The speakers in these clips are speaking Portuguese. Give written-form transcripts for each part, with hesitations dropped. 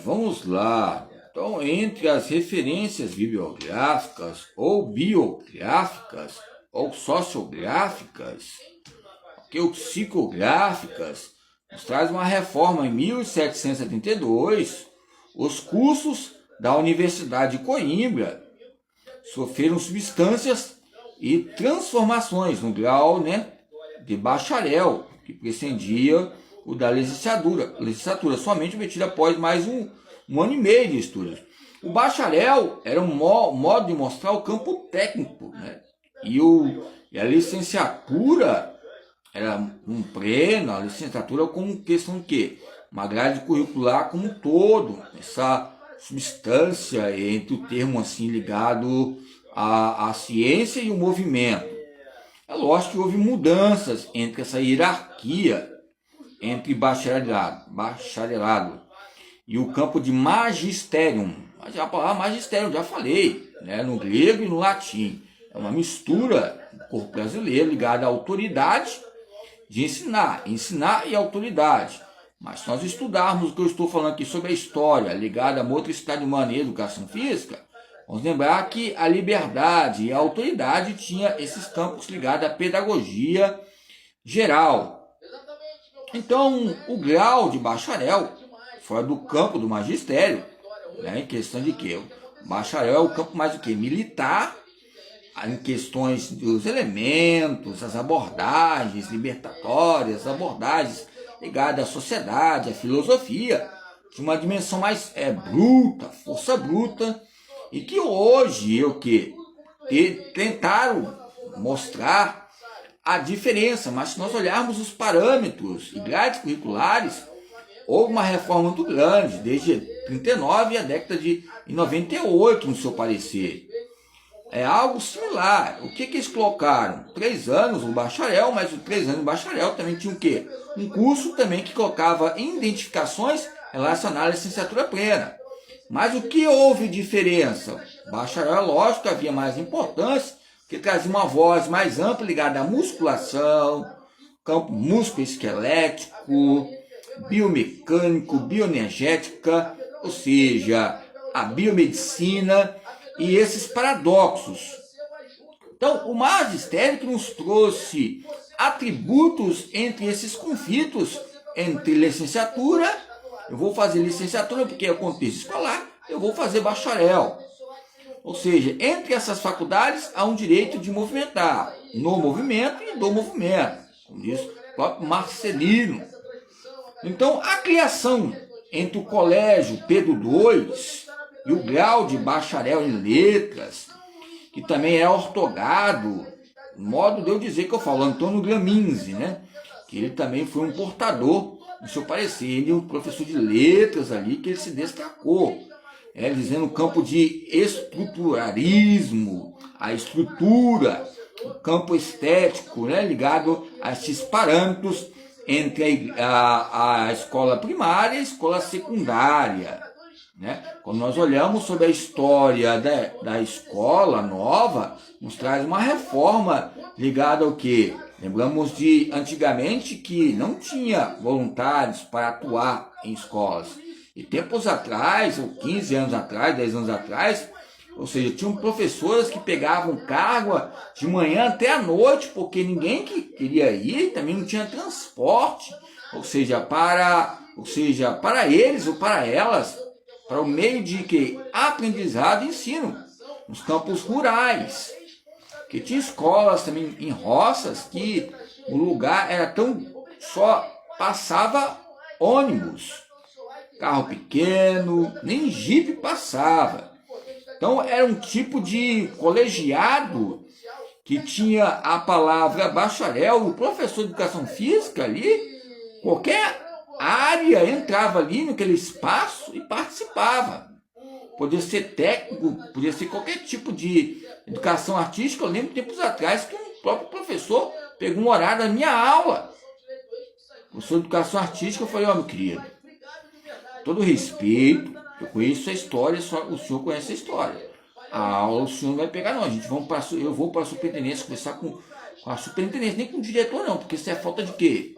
Vamos lá. Então, entre as referências bibliográficas ou biográficas ou sociográficas, ou psicográficas, nos traz uma reforma em 1772, os cursos da Universidade de Coimbra sofreram substâncias e transformações no grau, de bacharel, que precedia o da licenciatura somente obtida após mais um ano e meio de estudos. O bacharel era um modo de mostrar o campo técnico, e a licenciatura era um pleno, a licenciatura como questão de quê? Uma grade curricular como um todo, essa substância entre o termo assim ligado à ciência e o movimento. É lógico que houve mudanças entre essa hierarquia entre bacharelado e o campo de magisterium. Mas a palavra magisterium, já falei, no grego e no latim. É uma mistura do corpo brasileiro ligada à autoridade de ensinar e autoridade. Mas se nós estudarmos o que eu estou falando aqui sobre a história ligada à motricidade humana e educação física, vamos lembrar que a liberdade e a autoridade tinha esses campos ligados à pedagogia geral. Então, o grau de bacharel, fora do campo do magistério, em questão de que o bacharel é o campo mais militar, em questões dos elementos, as abordagens libertatórias, abordagens ligadas à sociedade, à filosofia, de uma dimensão mais bruta, força bruta, e que hoje tentaram mostrar a diferença, mas se nós olharmos os parâmetros e grades curriculares, houve uma reforma muito grande, desde 39 e a década de 98, no seu parecer. É algo similar. O que eles colocaram? 3 anos o bacharel, mas os 3 anos do bacharel também tinha o quê? Um curso também que colocava identificações relacionadas à licenciatura plena. Mas o que houve diferença? Bacharel, lógico, havia mais importância, que trazia uma voz mais ampla ligada à musculação, campo músculo-esquelético, biomecânico, bioenergética, ou seja, a biomedicina e esses paradoxos. Então, o magistério que nos trouxe atributos entre esses conflitos entre licenciatura, eu vou fazer licenciatura porque é o contexto escolar, eu vou fazer bacharel. Ou seja, entre essas faculdades há um direito de movimentar, no movimento e do movimento, como diz o próprio Marcelino. Então, a criação entre o colégio Pedro II e o grau de bacharel em letras, que também é ortogado, modo de eu dizer que eu falo, Antônio Gramsci, que ele também foi um portador, no seu parecer, ele é um professor de letras ali, que ele se destacou, dizendo o campo de estruturalismo, a estrutura, o campo estético, ligado a esses parâmetros entre a escola primária e a escola secundária. Quando nós olhamos sobre a história da escola nova, nos traz uma reforma ligada ao quê? Lembramos de antigamente que não tinha voluntários para atuar em escolas. E tempos atrás, ou 15 anos atrás, 10 anos atrás, ou seja, tinham professores que pegavam cargo de manhã até a noite, porque ninguém que queria ir, também não tinha transporte, ou seja, para eles ou para elas, para o meio de aprendizado e ensino, nos campos rurais. Que tinha escolas também em roças que o lugar era só passava ônibus, carro pequeno, nem jipe passava. Então era um tipo de colegiado que tinha a palavra bacharel, o professor de educação física ali, qualquer área entrava ali naquele espaço e participava. Podia ser técnico, podia ser qualquer tipo de educação artística. Eu lembro tempos atrás que um próprio professor pegou um horário da minha aula. Professor de educação artística, eu falei, meu querido, todo respeito, eu conheço a história, só o senhor conhece a história. A aula o senhor não vai pegar, não. Eu vou para a superintendência conversar com a superintendência, nem com o diretor, não, porque isso é falta de quê?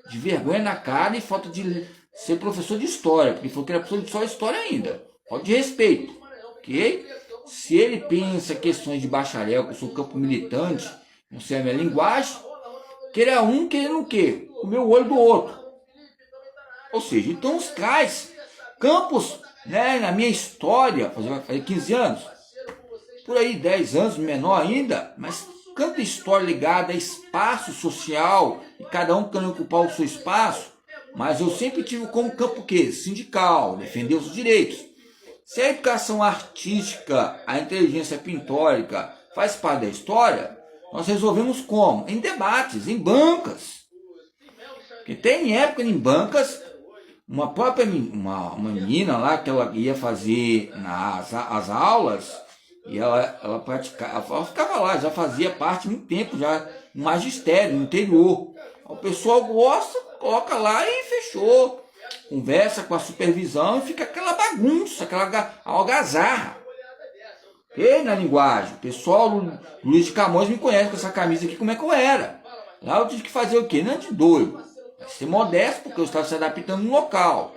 De vergonha na cara e falta de ser professor de história, porque ele falou que era professor de só história ainda. Falta de respeito, ok? Se ele pensa questões de bacharel, que eu sou campo militante, não sei a minha linguagem, querer um querendo o quê? Comer o olho do outro. Ou seja, então os traz campos, né, na minha história, fazer 15 anos, por aí 10 anos, menor ainda, mas tanta história ligada a espaço social, e cada um querendo ocupar o seu espaço, mas eu sempre tive como campo o quê? Sindical, defender os direitos. Se a educação artística, a inteligência pintórica faz parte da história, nós resolvemos como? Em debates, em bancas. Porque tem época em bancas, uma menina lá que ela ia fazer as aulas, e ela praticava, ela ficava lá, já fazia parte há muito tempo, já no magistério, no interior. O pessoal gosta, coloca lá e fechou. Conversa com a supervisão e fica aquela bagunça, aquela algazarra. E na linguagem, o pessoal do Luiz de Camões me conhece com essa camisa aqui, como é que eu era. Lá eu tive que fazer o quê? Não de doido. Ser modesto, porque eu estava se adaptando no local.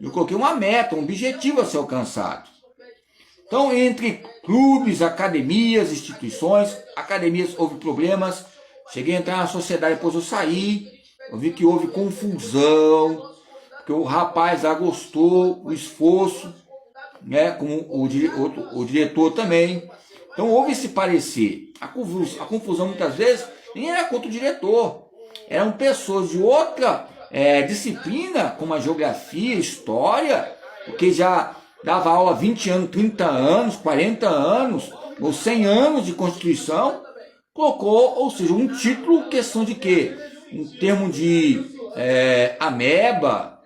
Eu coloquei uma meta, um objetivo a ser alcançado. Então, entre clubes, academias, instituições, academias houve problemas. Cheguei a entrar na sociedade, depois eu saí. Eu vi que houve confusão, que o rapaz lá gostou, o esforço, né, como o diretor também. Então houve esse parecer. A confusão muitas vezes nem era contra o diretor. Eram pessoas de outra disciplina, como a geografia, história, porque já dava aula há 20 anos, 30 anos, 40 anos, ou 100 anos de Constituição, colocou, ou seja, um título, questão de quê? Um termo de ameba,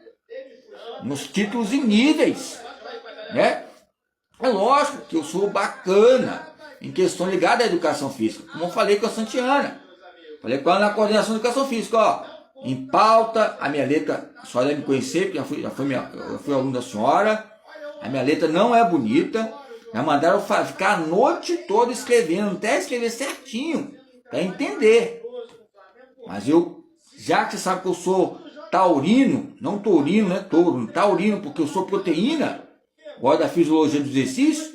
nos títulos e níveis, né? É lógico que eu sou bacana em questão ligada à educação física, como eu falei com a Santiana. Falei com ela na coordenação de educação física, ó, em pauta, a minha letra, a senhora deve me conhecer, porque eu fui aluno da senhora, a minha letra não é bonita, já mandaram ficar a noite toda escrevendo, até escrever certinho, para entender. Mas eu, já que você sabe que eu sou taurino, não taurino, né? Taurino, porque eu sou proteína, gosto da fisiologia do exercício,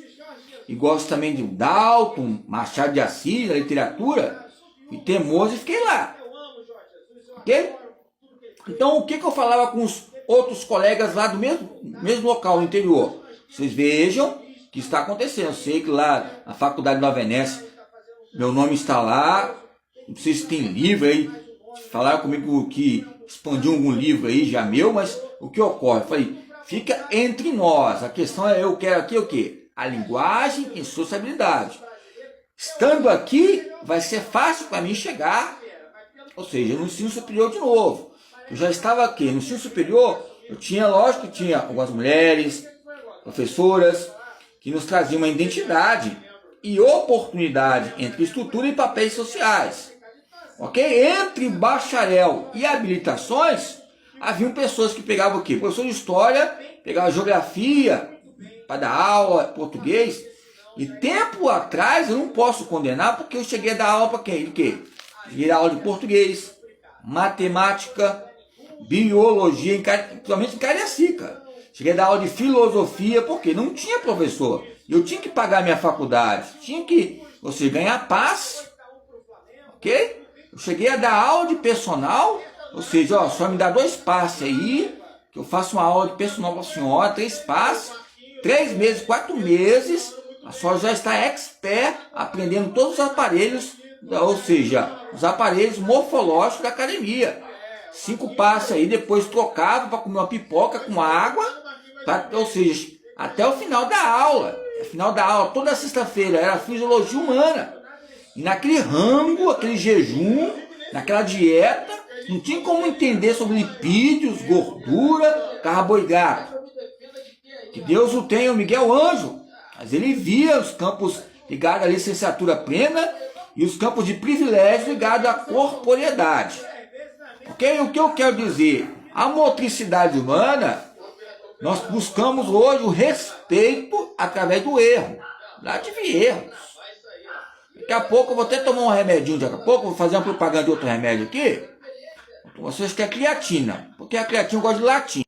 e gosto também de Dalton, Machado de Assis, da literatura, e teimoso, e fiquei lá. Ok? Então, o que eu falava com os outros colegas lá do mesmo local, no interior? Vocês vejam o que está acontecendo. Eu sei que lá na Faculdade Nova Venécia, meu nome está lá, não sei se tem livro aí, falaram comigo que expandiu algum livro aí já meu, mas o que ocorre? Eu falei, fica entre nós, a questão é eu quero aqui o quê? A linguagem e sociabilidade. Estando aqui, vai ser fácil para mim chegar, ou seja, no ensino superior de novo. Eu já estava aqui, no ensino superior, eu tinha, lógico que tinha algumas mulheres, professoras, que nos traziam uma identidade e oportunidade entre estrutura e papéis sociais. Ok? Entre bacharel e habilitações, haviam pessoas que pegavam o quê? Professor de história, pegava geografia, para dar aula, português. E tempo atrás, eu não posso condenar, porque eu cheguei a dar aula para quem? De quê? Cheguei a dar aula de português, matemática, biologia, principalmente em Cariacica. Cheguei a dar aula de filosofia, porque não tinha professor. Eu tinha que pagar minha faculdade, tinha que, ganhar passe, ok? Eu cheguei a dar aula de personal, ou seja, ó, só me dá 2 passes aí, que eu faço uma aula de personal para a senhora, 3 passes, 3 meses, 4 meses, a senhora já está expert, aprendendo todos os aparelhos, ou seja, os aparelhos morfológicos da academia. 5 passes aí, depois trocava para comer uma pipoca com água, ou seja, até o final da aula. Final da aula, toda sexta-feira, era fisiologia humana. E naquele rango, aquele jejum, naquela dieta, não tinha como entender sobre lipídios, gordura, carboidrato. Que Deus o tenha, o Miguel Anjo. Mas ele via os campos ligados à licenciatura plena e os campos de privilégio ligados à corporeidade. Okay? O que eu quero dizer? A motricidade humana, nós buscamos hoje o respeito através do erro. Lá tive erros. Daqui a pouco eu vou até tomar um remedinho, daqui a pouco eu vou fazer uma propaganda de outro remédio aqui. Vocês querem creatina, porque a creatina gosta de latim.